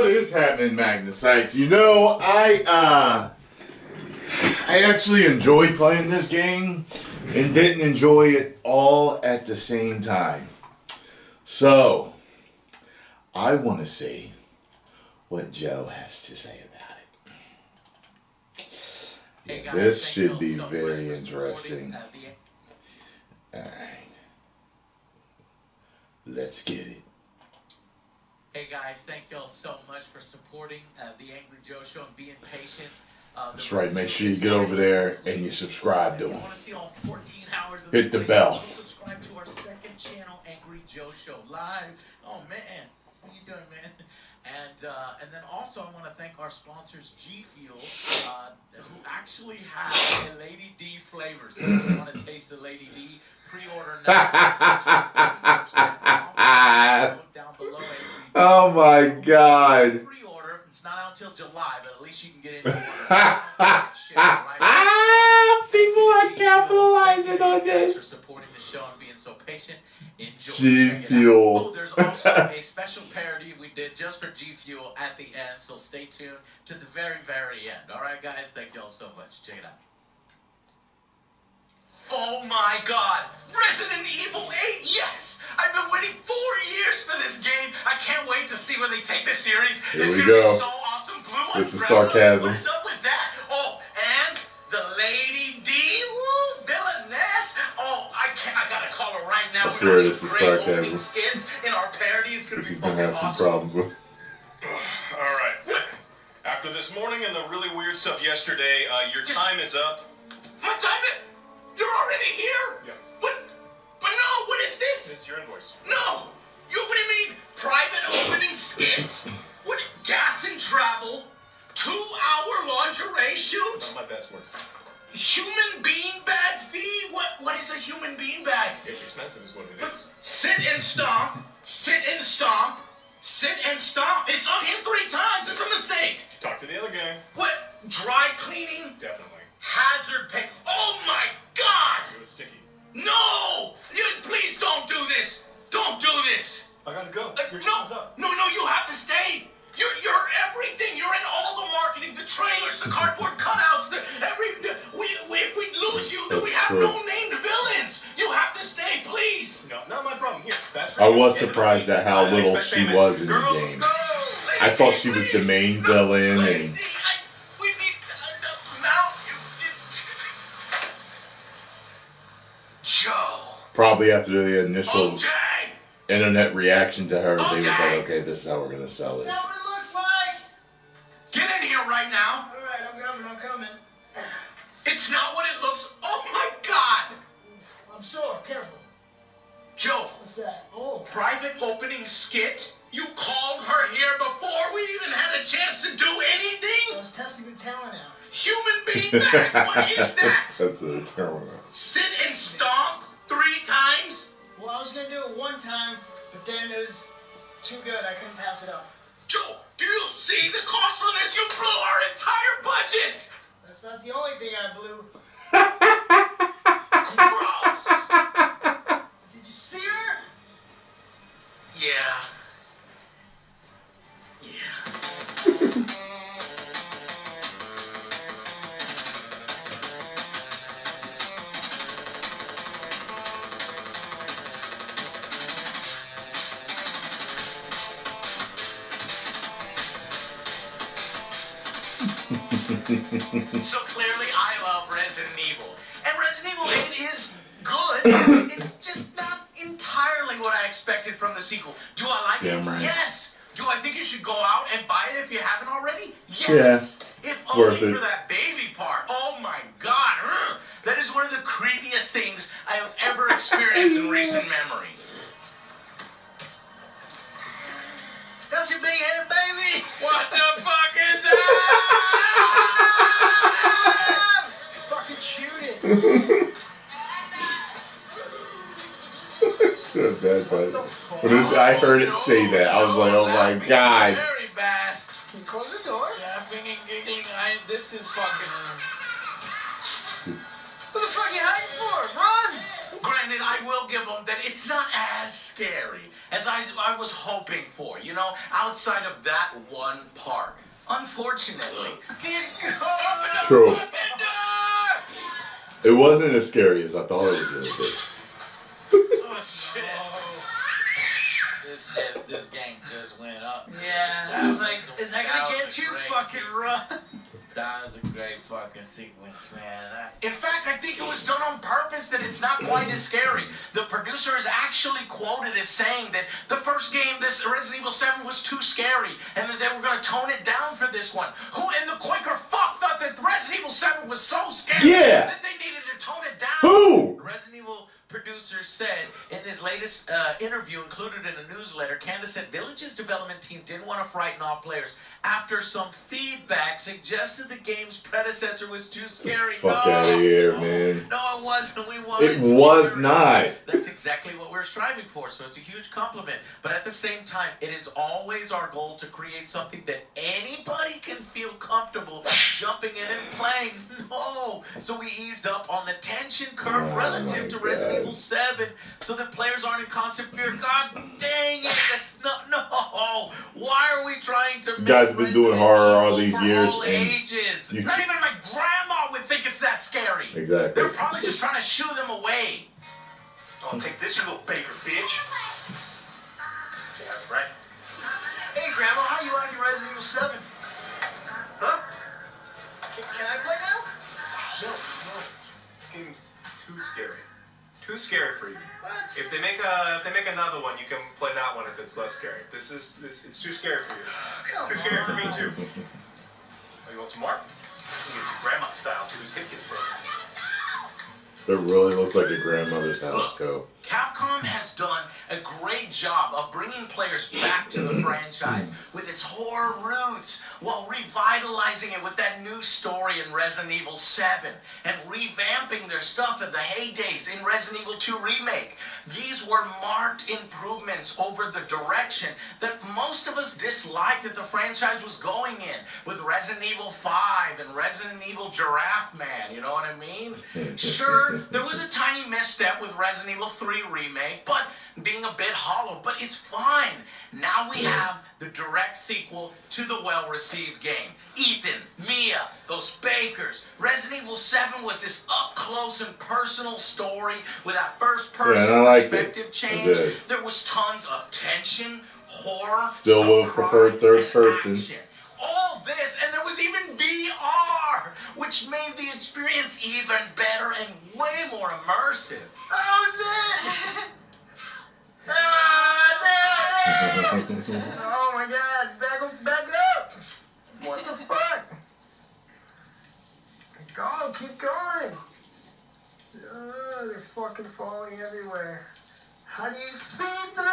What is happening, Magnusites? You know, I actually enjoyed playing this game and didn't enjoy it all at the same time. So, I want to see what Joe has to say about it. Hey guys, This should be very interesting. Alright. Let's get it. Hey guys, thank y'all so much for supporting the Angry Joe Show and being patient. That's right. Make sure you get over there and you subscribe to him. Want to see all 14 hours of Hit the bell. Subscribe to our second channel, Angry Joe Show Live. Oh man, what are you doing, man? And then also I want to thank our sponsors, G Fuel, who actually have a Lady D flavor. So if you want to taste a Lady D, pre-order now. Down below. Oh my God. Pre-order. It's not out until July, but at least you can get it. People are capitalizing on Thanks for this. supporting the show and being so patient. Enjoy. G Fuel. Oh, there's also a special parody we did just for G Fuel at the end, so stay tuned to the very, very end. All right, guys, thank y'all so much. Check it out. Oh my God! Resident Evil 8, yes! I've been waiting 4 years for this game. I can't wait to see where they take this series. Here it's we gonna go. be so awesome. Blue This is umbrella. sarcasm. What's up with that? Oh, and the Lady D, woo, villainess. Oh, I gotta call her right now. I swear this is sarcasm. Skits in our parody. It's gonna be He's fucking gonna have some awesome. problems with. Alright. After this morning and the really weird stuff yesterday, your time is up. My time is... You're already here? Yeah. But no, what is this? This is your invoice. No! What do you mean? Private opening skit? What? Gas and travel? 2-hour lingerie shoot? Not my best work. Human bean bag fee? What is a human bean bag? It's expensive is what it is. Sit and stomp. Sit and stomp. Sit and stomp. It's on him 3 times. It's a mistake. Talk to the other gang. What? Dry cleaning? Definitely. Hazard pay? Oh my God! It was sticky. No! Please don't do this! Don't do this! I gotta go. Your No, time's up. no, you have to stay! You're everything! You're in all the marketing, the trailers, the cardboard cutouts, if we lose you, then we That's have true. no named villains! You have to stay, please! No, not my problem. Here, that's I was surprised at how little she was in the Girls, game. go! I thought she was the main villain and... We need... now... Joe! Probably after the initial OJ! internet reaction to her, they was like, okay, this is how we're gonna sell Is this. that what it looks like? Get in here right now! Alright, I'm coming. It's not what it looks... Oh my God! I'm sore, careful. Joe, What's that? Oh, private opening skit? You called her here before we even had a chance to do I anything? was testing the talent out. Human being back, what is that? That's a terminal. Sit and stomp 3 times? Well, I was gonna do it 1 time, but then it was too good. I couldn't pass it up. Joe, do you see the cost for this? You blew our entire budget! That's not the only thing I blew. Gross! Did you see her? Yeah. So clearly I love Resident Evil. And Resident Evil 8 is good. It's just not entirely what I expected from the sequel. Do I like Damn it? right. Yes. Do I think you should go out and buy it if you haven't already? Yes. If it's only worth it. for that baby part. Oh my God. That is one of the creepiest things I have ever experienced in recent memory. That's your big-headed baby! What the fuck is that? Fucking shoot it! It's not bad, but when I heard it say that, I was like, oh my God. Very bad. Can you close the door? Laughing and giggling. This is fucking... What the fuck are you hiding for? Run! Granted, granted, I will give them that it's not as scary as I was hoping for, you know, outside of that one part. Unfortunately. True. It wasn't as scary as I thought it was going to be. Oh, shit. This game just went up. Yeah, I was like, is that gonna get you? Fucking run. That was a great fucking sequence, man. In fact, I think it was done on purpose that it's not quite as scary. The producer is actually quoted as saying that the first game, this Resident Evil 7, was too scary, and that they were going to tone it down for this one. Who in the Quaker fuck thought that Resident Evil 7 was so scary that they needed to tone it down? Who? The Resident Evil producer said in his latest interview included in a newsletter, Candace said Village's development team didn't want to frighten off players after some feedback suggested the game's predecessor was too scary. Fuck out of here, man. No, it wasn't. We wanted It was scary. not. That's exactly what we're striving for, so it's a huge compliment. But at the same time, it is always our goal to create something that anybody can feel comfortable jumping in and playing. No! So we eased up on the tension curve relative to Resident Evil 7 so that players aren't in constant fear. God dang it! That's not... No! Why are we trying to make guys have been doing horror all these years. All ages. Not even my grandma would think it's that scary. Exactly. They're probably just trying to shoo them away. I'll take this, you little baker bitch. Yeah, right. Hey, Grandma, how you liking Resident Evil 7? Huh? Can I play now? No. Game's too scary. Too scary for you. What? If they make another one, you can play that one if it's less scary. It's too scary for you. Come Too scary on. for me too. Oh, you want some more? You get your grandma style, so whose hip gets broken. It really looks like a grandmother's house, too. Capcom has done a great job of bringing players back to the franchise with its horror roots while revitalizing it with that new story in Resident Evil 7 and revamping their stuff at the heydays in Resident Evil 2 Remake. These were marked improvements over the direction that most of us disliked that the franchise was going in with Resident Evil 5 and Resident Evil Giraffe Man, you know what I mean? Sure, there was a tiny misstep with Resident Evil 3 Remake, but being a bit hollow, but it's fine. Now we have the direct sequel to the well-received game. Ethan, Mia, those bakers. Resident Evil 7 was this up-close and personal story with that first-person perspective change. There was tons of tension, horror, still would have preferred third person. Action. All this, and there was even VR, which made the experience even better and way more immersive. Oh, shit! Oh my God! Back up! What the fuck? Go, keep going. Oh, they're fucking falling everywhere. How do you speed through?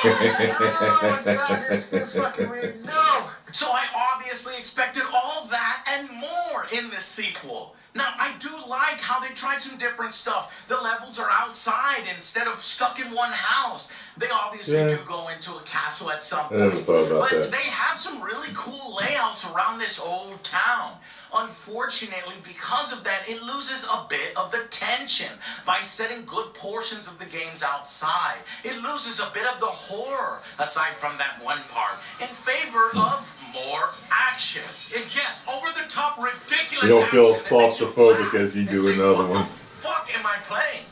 Oh my God, this feels fucking weird. No. So I obviously expected all that and more in this sequel. Now, I do like how they tried some different stuff. The levels are outside instead of stuck in one house. They obviously do go into a castle at some point, but they have some really cool layouts around this old town. Unfortunately, because of that, it loses a bit of the tension by setting good portions of the games outside. It loses a bit of the horror, aside from that one part, in favor of more action. And yes, over-the-top, ridiculous. You don't feel as claustrophobic as you do in the other ones. What the fuck am I playing?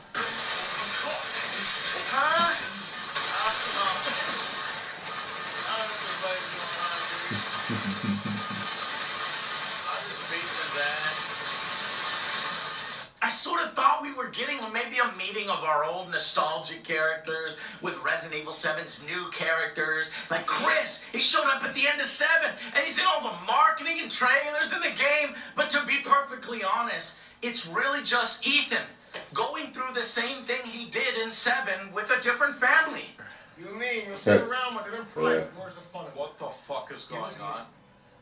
Huh? I sort of thought we were getting maybe a meeting of our old nostalgic characters with Resident Evil 7's new characters. Like Chris, he showed up at the end of 7, and he's in all the marketing and trailers in the game. But to be perfectly honest, it's really just Ethan going through the same thing he did in 7 with a different family. You mean you'll sit around with it and play? Where's the fun of it? What the fuck is going on?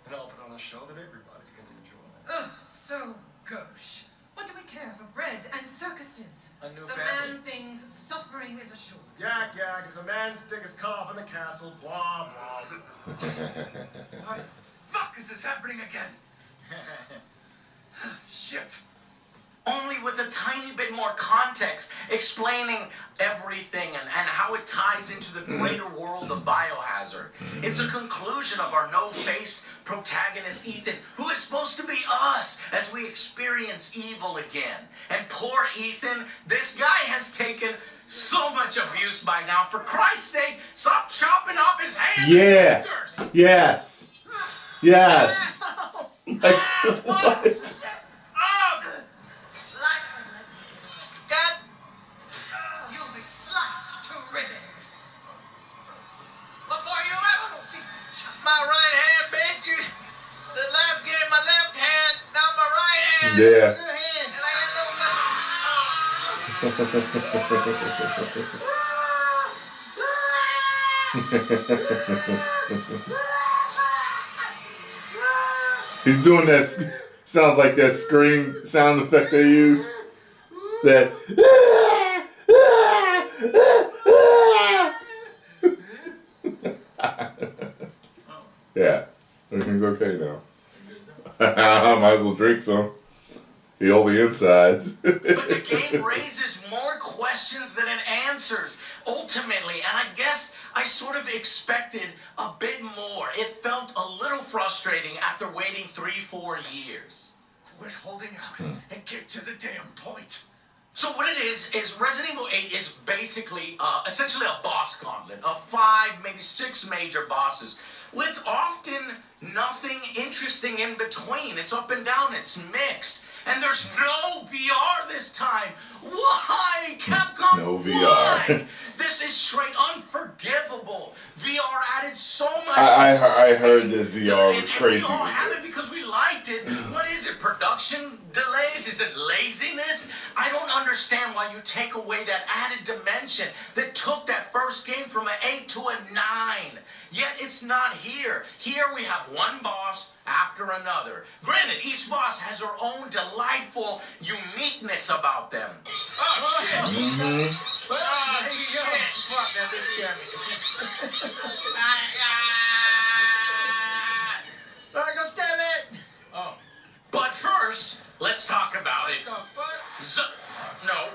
And I'll put on a show that everybody can enjoy. Ugh, so gauche. What do we care for bread and circuses? A new the family. man thinks suffering is assured. Yeah, because a man's dick is cut off in the castle, blah, blah. Why the fuck is this happening again? Shit. only with a tiny bit more context, explaining everything and how it ties into the greater world of Biohazard. It's a conclusion of our no-faced protagonist Ethan, who is supposed to be us as we experience evil again. And poor Ethan, this guy has taken so much abuse by now. For Christ's sake, stop chopping off his hands and fingers. Yes. Yes. Like, What? God. You'll be sliced to ribbons before you ever see My right hand, bitch. The last game, my left hand. Now my right hand. yeah. Good hand. And I got no He's doing that. Sounds like that scream sound effect they use. That. Yeah, everything's okay now. I might as well drink some. Heal the insides. But the game raises more questions than it answers, ultimately, and I guess I sort of expected a bit more. It felt a little frustrating after waiting 3-4 years. Quit holding out and get to the damn point. So what it is Resident Evil 8 is basically, essentially a boss gauntlet of 5, maybe 6 major bosses, with often nothing interesting in between. It's up and down, it's mixed. And there's no VR this time. Why, Capcom? No VR. Why? This is straight unforgivable. VR added so much. I heard that VR was and crazy. we all have it because we liked it. What is it? Production delays? Is it laziness? I don't understand why you take away that added dimension that took that first game from an 8 to a 9. Yet it's not here. Here we have one boss after another. Granted, each boss has their own delightful uniqueness about them. Oh, shit! Oh, shit! Fuck, that did scare me. Alright, go stab it! Oh. But first, let's talk about it.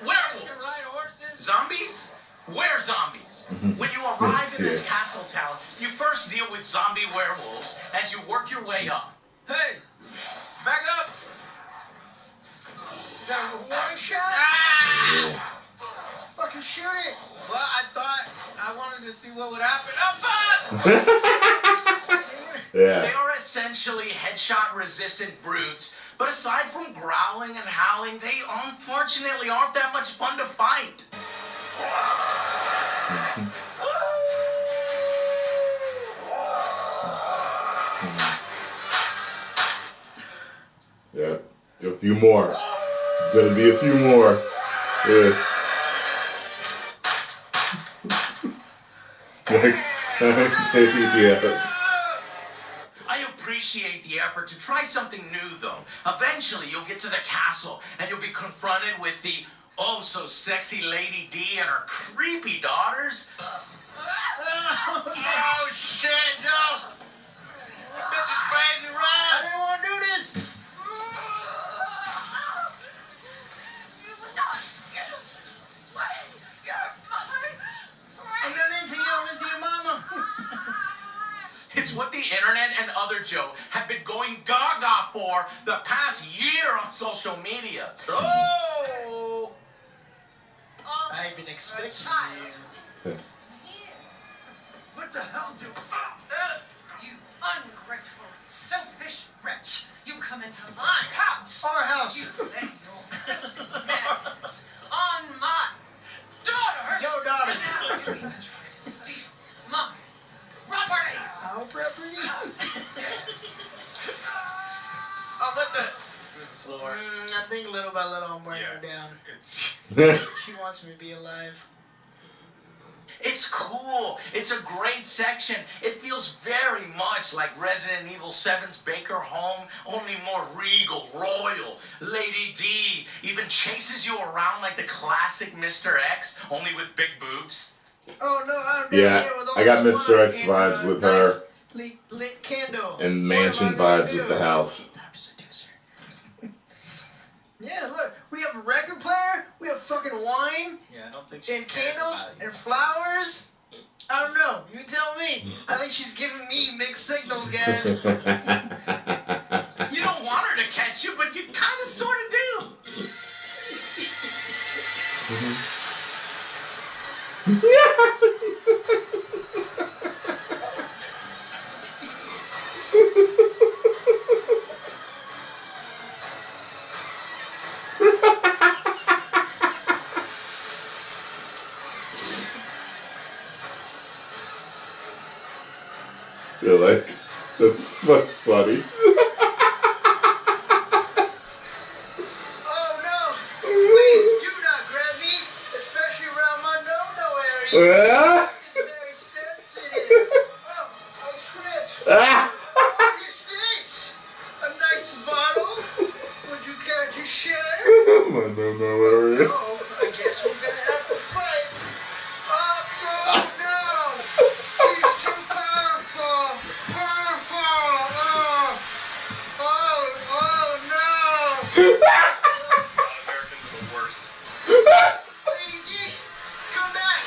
Werewolves. Zombies? We're zombies. When you arrive in this castle town, you first deal with zombie werewolves as you work your way up. Hey, back up! Is that a warning shot? Ah! Fucking shoot it! Well, I wanted to see what would happen. Up, Yeah. They are essentially headshot-resistant brutes, but aside from growling and howling, they unfortunately aren't that much fun to fight. Yeah. A few more. It's gonna be a few more. Yeah. Yeah. I appreciate the effort to try something new, though. Eventually, you'll get to the castle, and you'll be confronted with the oh-so-sexy Lady D and her creepy daughters. Oh, shit, no! This bitch is crazy, I run! didn't want to do this! I'm not into you, I'm into your mama. It's what the internet and other Joe have been going gaga for the past year on social media. Oh! I ain't been expecting you. What the hell do... You ungrateful, selfish wretch. You come into my house. Our house. You lay your madness on my daughters. Yo, daughters. And now you even try to steal my property. Our property. Oh, what the... I think little by little I'm wearing her down. It's She wants me to be alive. It's cool. It's a great section. It feels very much like Resident Evil 7's Baker home, only more regal, royal. Lady D even chases you around like the classic Mr. X, only with big boobs. Oh no, I'm down Yeah, here with all I got this Mr. wine X and, vibes with nice her. Lit candle. And What mansion am I gonna vibes do? with the house. Time to seduce her. Yeah, look, we have a record player, we have fucking wine, Yeah, I don't think she and cares candles, about you. and flowers. I don't know. You tell me. I think she's giving me mixed signals, guys. You don't want her to catch you, but you kind of sort of do. You're like, that's funny. Oh no! Please do not grab me, especially around my no-no area. Yeah? It's very sensitive. Oh, I tripped. Ah! What is this? A nice bottle? Would you care to share? My no area. Oh, I guess we're gonna have to fight. Oh no! She's too powerful. Powerful. Oh no! Americans are the worst. Lady G, come back!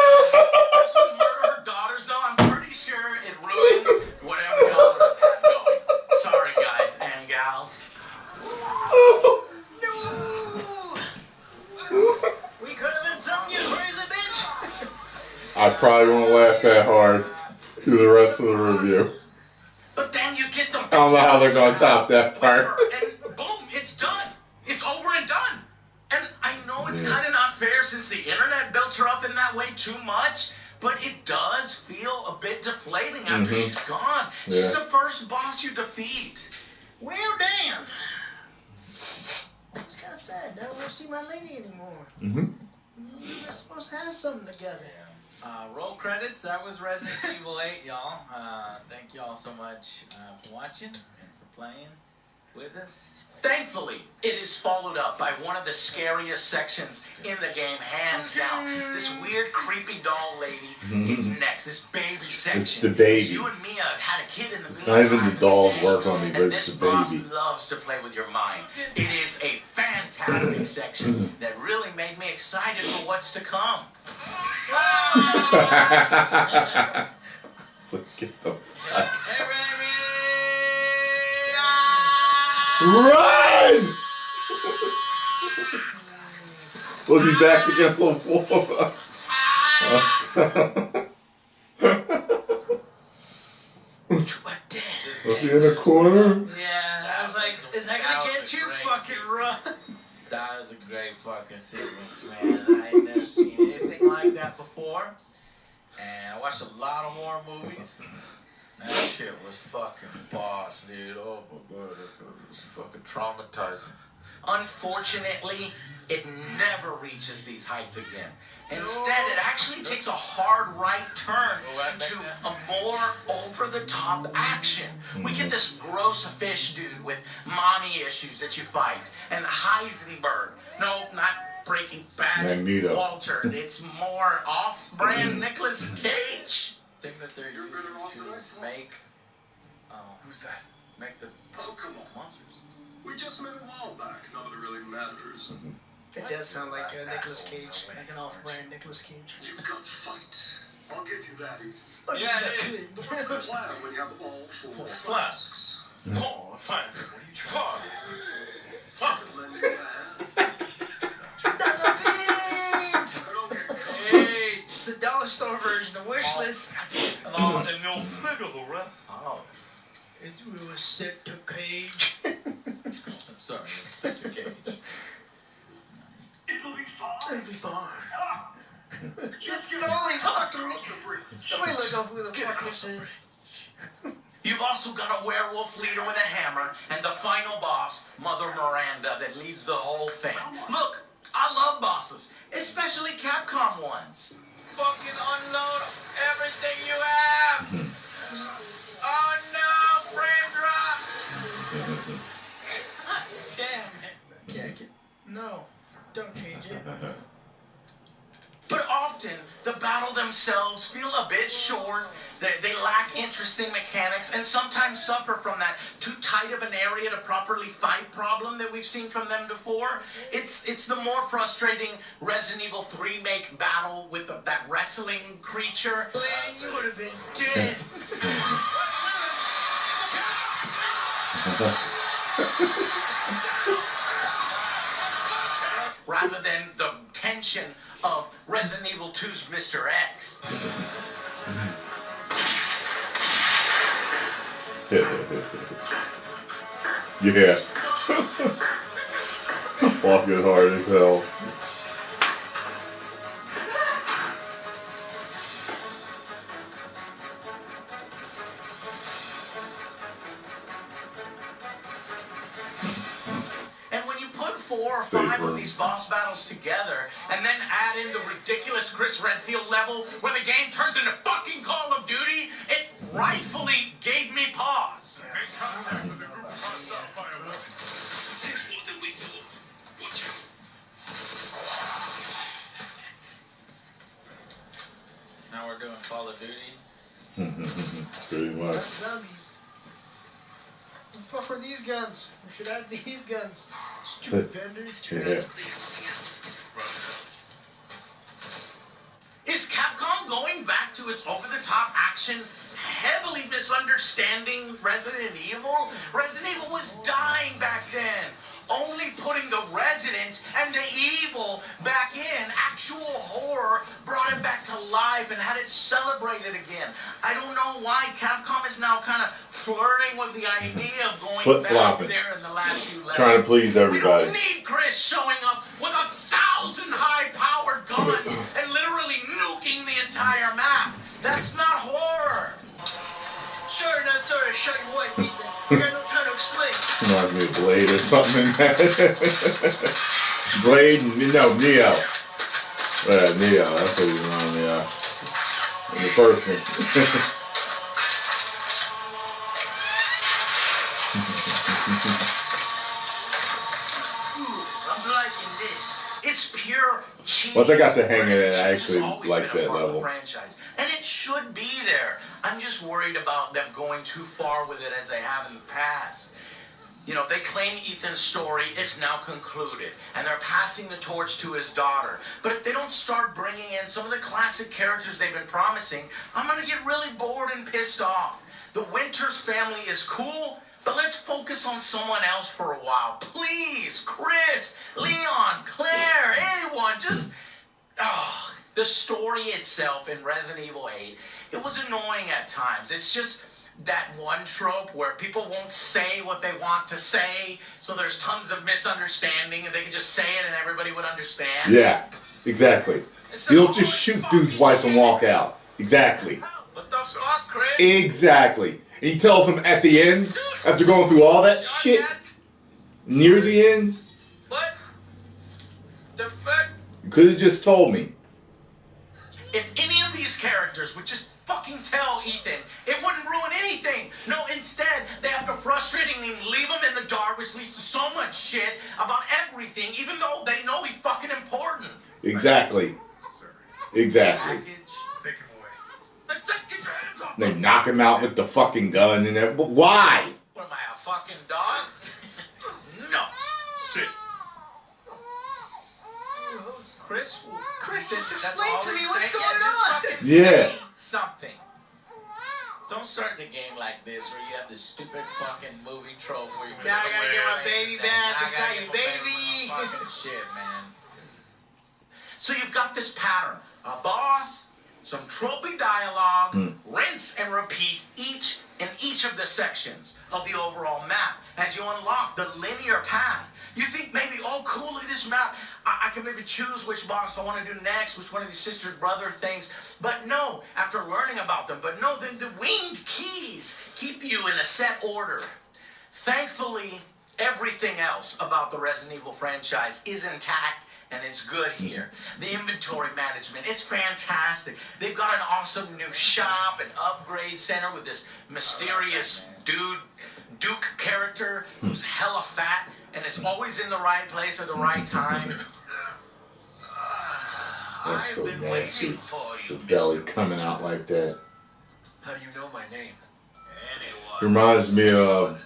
Murder her daughters, though, I'm pretty sure it ruins whatever y'all would have had going. Sorry, guys and gals. No! We could have been something, you crazy bitch! I probably won't laugh that hard through the rest of the review. But then you get the. I don't know how they're gonna top that part. And boom, it's done. It's over and done. And I know it's Yeah. kind of not fair since the internet built her up in that way too much, but it does feel a bit deflating after she's gone. She's Yeah. the first boss you defeat. Well, damn! It's kind of sad. I don't see my lady anymore. Mm-hmm. We were supposed to have something together. Roll credits. That was Resident Evil 8, y'all. Thank y'all so much for watching and for playing with us. Thankfully, it is followed up by one of the scariest sections in the game, hands down. This weird, creepy doll lady is next. This baby section. It's the baby. You and Mia have had a kid in the meantime. Not even the dolls in work games, on me, but and it's this the boss baby. loves to play with your mind. It is a fantastic section that really made me excited for what's to come. It's like, get the fuck. Hey, baby! Run! Was he back against the floor? What the? Was he in a corner? Yeah, I was like, is that gonna get you? Fucking run. That was a great fucking sequence, man. I ain't never seen anything like that before. And I watched a lot of horror movies. That shit was fucking boss, dude. Oh my god, that was fucking traumatizing. Unfortunately, it never reaches these heights again. Instead, it actually takes a hard right turn to a more over-the-top action. We get this gross fish dude with mommy issues that you fight, and Heisenberg. No, not Breaking Bad. Magneto. Walter. It's more off-brand Nicolas Cage. Thing that they're using to make. Who's that? Make the Oh, come on. monsters. We just met a while back. Not that it really matters. It does sound like Nicolas Cage, like an off-brand Nicolas Cage. You've got fight. I'll give you that. Look, Yeah, that it is. good. But what's the plan when you have all four flasks? Oh, fine. What are you trying? Lend me a hand. That's a beat! I don't get caught. Hey! It's the dollar store version, the wish list. And you'll figure the rest out. It was set to Cage. Sorry, set the cage. It'll be fine. It'll be fine. It's totally fucking. Somebody look up who the fuck this is. You've also got a werewolf leader with a hammer and the final boss, Mother Miranda, that leads the whole thing. Look, I love bosses, especially Capcom ones. Fucking unload everything you have. Oh no, frame drop. Damn it. Yeah, no, don't change it. But often, the battle themselves feel a bit short, They lack interesting mechanics and sometimes suffer from that too tight of an area to properly fight problem that we've seen from them before. It's the more frustrating Resident Evil 3 make battle with that wrestling creature. Lady, you would have been dead. Rather than the tension of Resident Evil 2's Mr. X. Yeah. Fucking hard as hell. And when you put 4 or 5 of these boss battles together, and then add in the ridiculous Chris Redfield level where the game turns into fucking Call of Duty, it rightfully gave me pause. Make contact with the group of hostile bioweapons. There's more than we thought. Watch out. Now we're doing Call of Duty. Pretty much. Zombies. What the fuck are these guns? We should add these guns. Stupid vendors. Yeah. Is Capcom going back to its over-the-top action, heavily misunderstanding Resident Evil? Resident Evil was dying back then. Only putting the resident and the evil back in, actual horror, brought it back to life and had it celebrated again. I don't know why Capcom is now kind of flirting with the idea of going back there in the last few levels. Trying to please everybody. We don't need Chris showing up with 1,000 high-powered guns and literally nuking the entire map. That's not horror. Sorry, not sorry. Shut your wife, Ethan. I got no time to explain. Reminds me of Blade or something in that. Blade, no, Neo. Neo, that's what he reminded me of. In the first one. I'm liking this. It's pure cheese. Once I got the hang of it, I Cheese has actually always liked been a that part of the level. franchise, and it should be there. I'm just worried about them going too far with it as they have in the past. You know, they claim Ethan's story is now concluded, and they're passing the torch to his daughter. But if they don't start bringing in some of the classic characters they've been promising, I'm gonna get really bored and pissed off. The Winters family is cool, but let's focus on someone else for a while. Please, Chris, Leon, Claire, anyone, just... Oh, the story itself in Resident Evil 8, it was annoying at times. It's just that one trope where people won't say what they want to say, so there's tons of misunderstanding, and they can just say it and everybody would understand. Yeah, exactly. You don't just shoot dude's wife and walk out. Exactly. What the fuck, Chris? Exactly. And he tells him at the end, after going through all that shit, near the end, What the fuck? you could have just told me. If any of these characters would just fucking tell Ethan, it wouldn't ruin anything. No, instead, they have to frustratingly leave him in the dark, which leads to so much shit about everything, even though they know he's fucking important. Exactly. Exactly. Take him away. I said, get your hands off They him. knock him out with the fucking gun and everything. But why? What am I, a fucking dog? No. Sit. Chris? Chris, just That's explain all to me he's what's saying? going Just on. fucking Yeah. say something. Don't start the game like this where you have this stupid fucking movie trope where you Now I gotta get my baby back. It's not your baby. Fucking shit, man. So you've got this pattern. A boss, some tropey dialogue, rinse and repeat in each of the sections of the overall map as you unlock the linear path. You think maybe, oh cool, look at this map. I can maybe choose which boss I want to do next, which one of these sister-brother things. But no, after learning about them, the winged keys keep you in a set order. Thankfully, everything else about the Resident Evil franchise is intact, and it's good here. The inventory management, it's fantastic. They've got an awesome new shop and upgrade center with this mysterious Duke character who's hella fat and is always in the right place at the right time. That's so I've been nasty. waiting for you, The belly Mr. coming out like that. How do you know my name? Reminds me of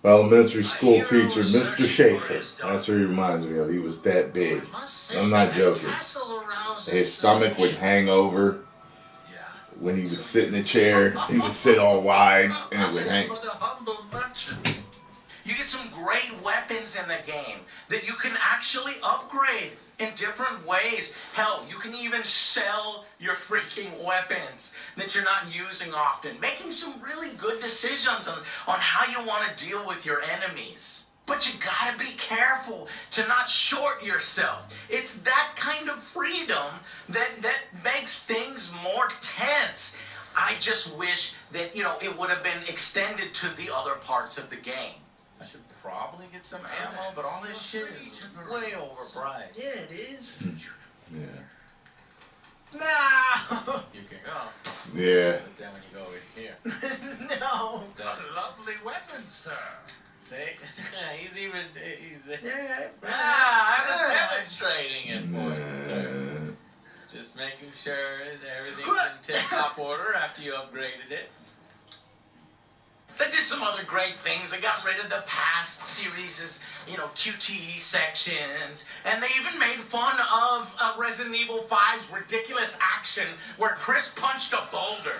elementary school teacher, Mr. Schaefer. That's what he reminds me of. He was that big. I'm not joking. His stomach would hang over when he would sit in the chair. He would sit all wide and it would hang. You get some great weapons in the game that you can actually upgrade in different ways. Hell, you can even sell your freaking weapons that you're not using often, making some really good decisions on how you want to deal with your enemies. But you gotta be careful to not short yourself. It's that kind of freedom that makes things more tense. I just wish that, it would have been extended to the other parts of the game. I should probably get some ammo, but all this shit is way overpriced. Yeah, it is. Yeah. No! You can go. Yeah. But then when you go over here. No! Lovely weapon, sir. See? he's Yeah, I was demonstrating it for you, sir. Yeah. Just making sure that everything's in tip-top order after you upgraded it. They did some other great things. They got rid of the past series' QTE sections, and they even made fun of Resident Evil 5's ridiculous action where Chris punched a boulder.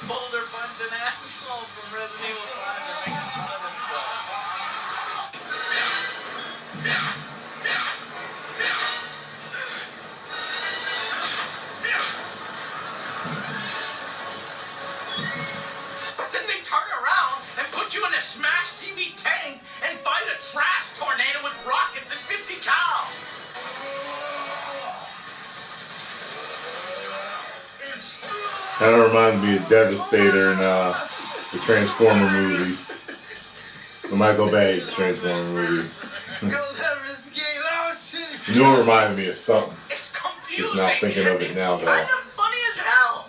Boulder punched an asshole from Resident Evil 5 to make fun of himself. You in a Smash TV tank and fight a trash tornado with rockets and 50 cal. Kind of reminds me of Devastator in the Transformer movie. The Michael Bay Transformer movie. You'll never escape. Oh, shit. You know, it reminded me of something. It's confusing. Just not thinking of it now, It's though. kind of funny as hell.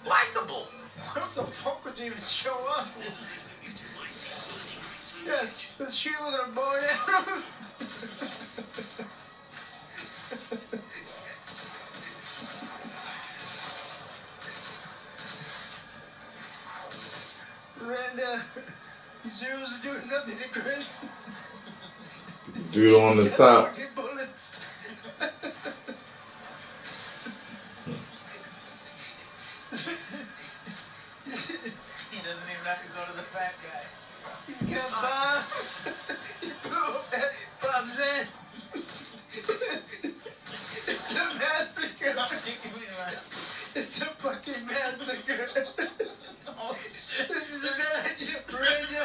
Likeable. What the fuck would you even show up? Yes, let's shoot with our bow and arrows. Miranda, these arrows are doing nothing to Chris. Dude on the top. Fucking bullets. He doesn't even have to go to the fat guy. He's got Bob. He blew up Bob's head. It's a massacre. It's a fucking massacre. Oh, shit. This is a bad idea for radio.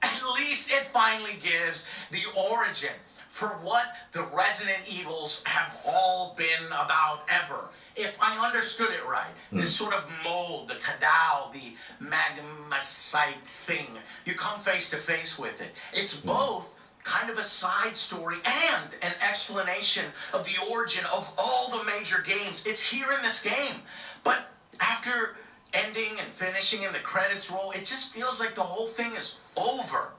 At least it finally gives the origin for what the Resident Evils have all been about ever. If I understood it right, this sort of mold, the Kadao, the Magmasite thing, you come face to face with it. It's both kind of a side story and an explanation of the origin of all the major games. It's here in this game. But after ending and finishing and the credits roll, it just feels like the whole thing is over.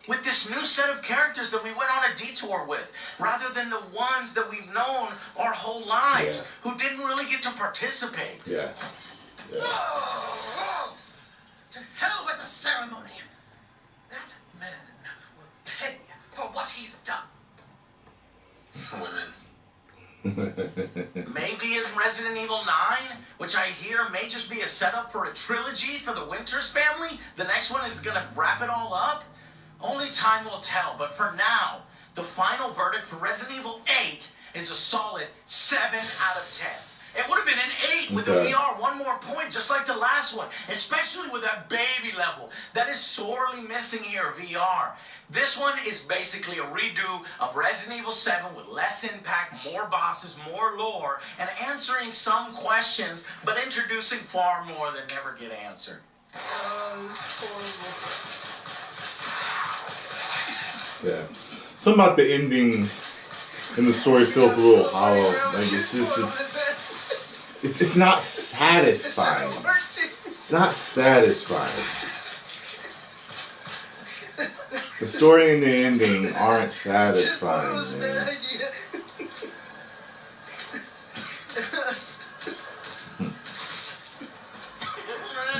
With this new set of characters that we went on a detour with, rather than the ones that we've known our whole lives, who didn't really get to participate. Yeah. To hell with the ceremony. That man will pay for what he's done. Women. Maybe in Resident Evil 9, which I hear may just be a setup for a trilogy for the Winters family, the next one is going to wrap it all up. Only time will tell, but for now, the final verdict for Resident Evil 8 is a solid 7 out of 10. It would have been an 8 with the VR, one more point, just like the last one, especially with that baby level. That is sorely missing here, VR. This one is basically a redo of Resident Evil 7 with less impact, more bosses, more lore, and answering some questions, but introducing far more that never get answered. That's horrible. Yeah. Something about the ending and the story feels a little hollow. Like it's not satisfying. It's not satisfying. The story and the ending aren't satisfying, man.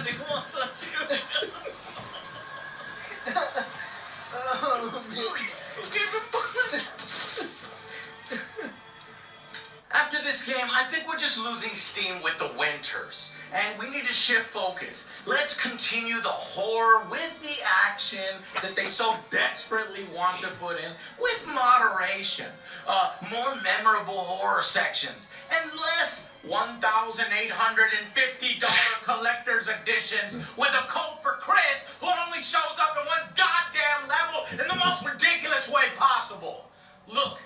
everything wants to shoot. Oh, man. Who gave him bullets? After this game, I think we're just losing steam with the Winters. And we need to shift focus. Let's continue the horror with the action that they so desperately want to put in with moderation. More memorable horror sections and less $1,850 collector's editions with a code for Chris who only shows up in one goddamn level in the most ridiculous way possible. Look,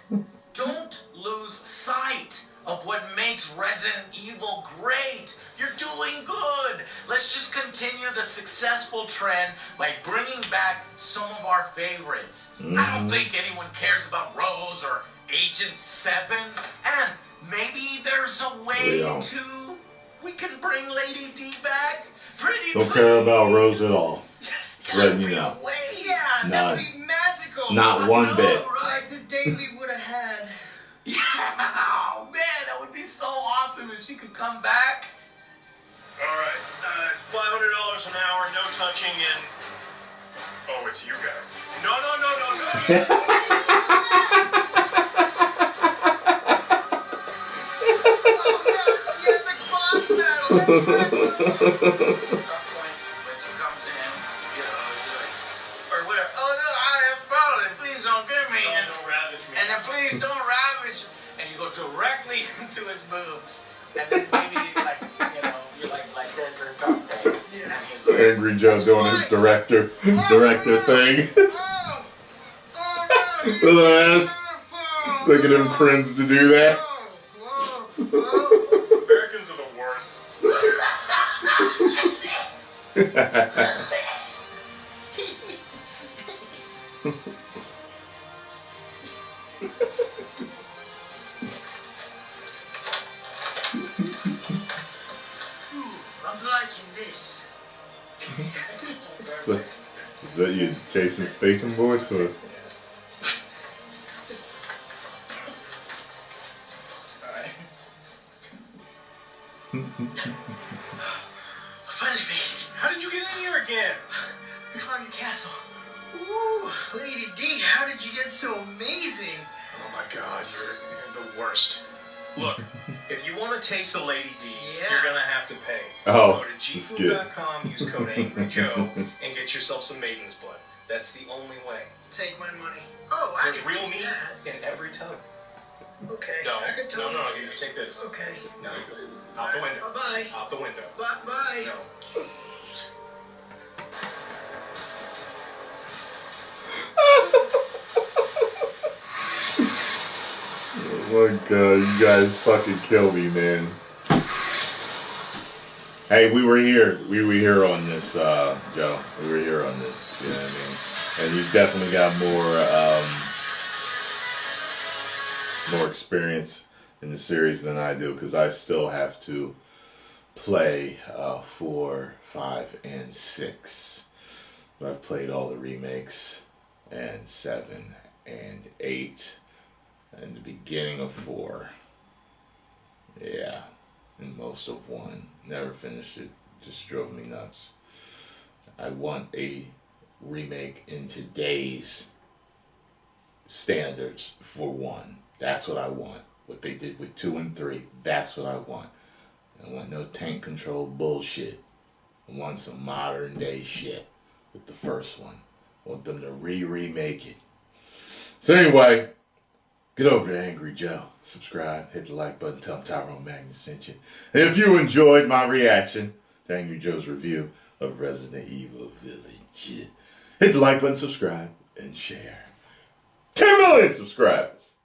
don't lose sight of what makes Resident Evil great. You're doing good. Let's just continue the successful trend by bringing back some of our favorites. I don't think anyone cares about Rose or Agent 7. And maybe there's a way we can bring Lady D back. Pretty Don't care about Rose at all. Yes, Letting you know. Yeah, None. that'd be magical. Not one bit. Like the day we would have had. Yeah, oh man, that would be so awesome if she could come back. All right, it's $500 an hour, no touching, and oh, it's you guys. No. Oh, no, it's the epic boss battle. That's right. At some point, when she comes in, you know, it's like, or whatever. Oh no, I have fallen. Please don't get me. Don't ravage me. And then please don't ravage. And you go directly into his boobs. And then maybe like, you know, you're like this or something. Yeah. And he's like, Angry Joe doing his director thing. Oh, Look at this. Look at him cringe to do that. Americans are the worst. I'm liking this. Is that your Jason Statham voice? Or? Finally made it. How did you get in here again? We climbed the castle. Ooh, Lady D, how did you get so amazing? Oh my God, you're the worst. Look, if you want to taste the Lady D, you're gonna have to pay. Oh, Go to that's gfood.com, use code AngryJoe, and get yourself some maiden's blood. That's the only way. Take my money. Oh, I There's can real do meat that. in every tub. Okay. No, I can tell no, you take this. Okay. No, out the window. Bye. Out the window. Bye. No. Oh my God, you guys fucking kill me, man. Hey, we were here. We were here on this, Joe. We were here on this. You know what I mean? And you've definitely got more experience in the series than I do, because I still have to play 4, 5, and 6. But I've played all the remakes and 7 and 8 and the beginning of 4. Yeah, and most of 1. Never finished it. Just drove me nuts. I want a remake in today's standards for 1. That's what I want. What they did with 2 and 3. That's what I want. I want no tank control bullshit. I want some modern day shit with the first one. I want them to remake it. So anyway, get over to Angry Joe. Subscribe, hit the like button, tell them Tyrone Magnus sent you. And if you enjoyed my reaction to Angry Joe's review of Resident Evil Village, hit the like button, subscribe, and share. 10 million subscribers!